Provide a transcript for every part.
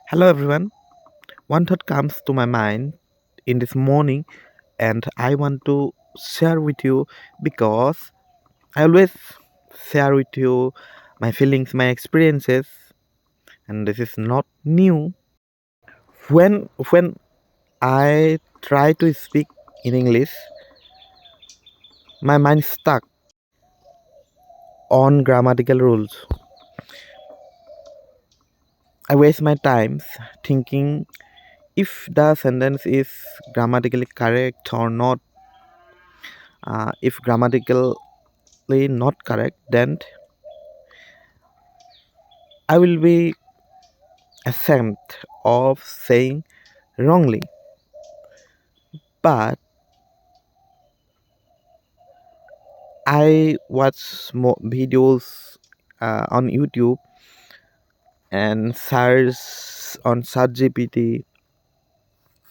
Hello everyone. One thought comes to my mind in this morning and I want to share with you because I always share with you my feelings, my experiences, and this is not new. When I try to speak in English, my mind is stuck on grammatical rules. I waste my time thinking if the sentence is grammatically correct or not. If grammatically not correct, then I will be ashamed of saying wrongly. But I watch more videos on YouTube and search on ChatGPT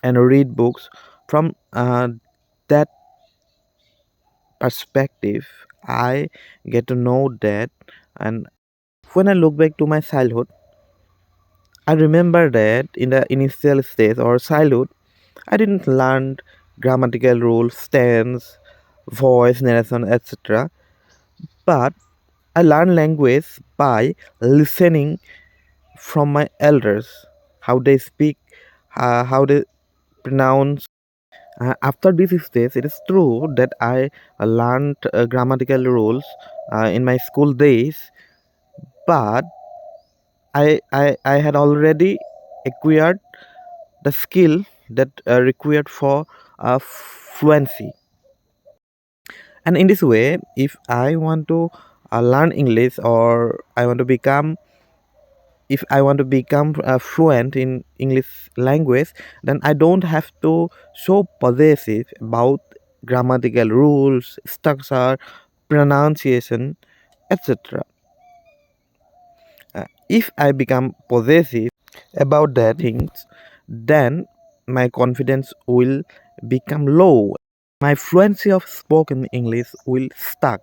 and read books from that perspective. I get to know that, and when I look back to my childhood, I remember that in the initial stage or childhood, I didn't learn grammatical rules, tense, voice, narration, etc. But I learned language by listening from my elders, how they speak, how they pronounce. After this stage, it is true that I learned grammatical rules in my school days, but I had already acquired the skill that required for fluency. And in this way, if I want to learn English or I want to become fluent in English language, then I don't have to so possessive about grammatical rules, structure, pronunciation, etc. If I become possessive about that things, then my confidence will become low. My fluency of spoken English will stuck.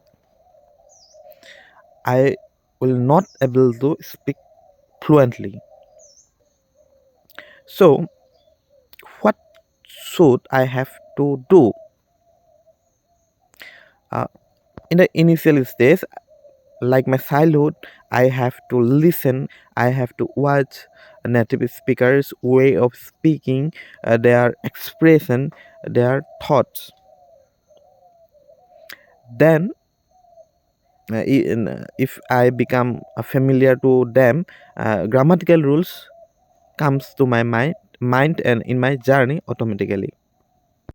I will not able to speak fluently. So what should I have to do? Uh, in the initial stage, like my childhood, I have to listen, I have to watch native speakers' way of speaking, their expression, their thoughts. Then, if I become familiar to them, grammatical rules comes to my mind and in my journey automatically.